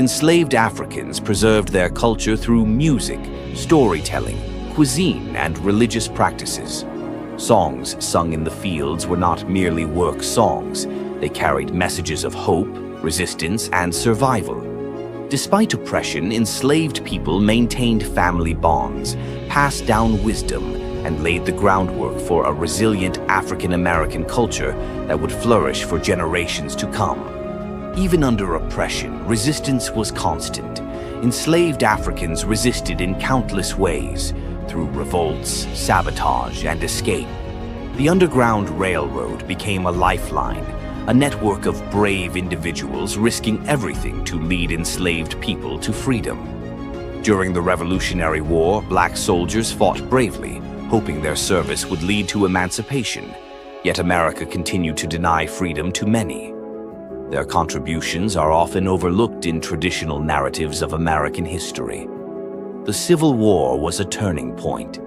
Enslaved Africans preserved their culture through music, storytelling, cuisine, and religious practices. Songs sung in the fields were not merely work songs. They carried messages of hope, resistance, and survival. Despite oppression, enslaved people maintained family bonds, passed down wisdom, and laid the groundwork for a resilient African-American culture that would flourish for generations to come. Even under oppression, resistance was constant. Enslaved Africans resisted in countless ways, through revolts, sabotage, and escape. The Underground Railroad became a lifeline, a network of brave individuals risking everything to lead enslaved people to freedom. During the Revolutionary War, black soldiers fought bravely, hoping their service would lead to emancipation. Yet America continued to deny freedom to many. Their contributions are often overlooked in traditional narratives of American history. The Civil War was a turning point.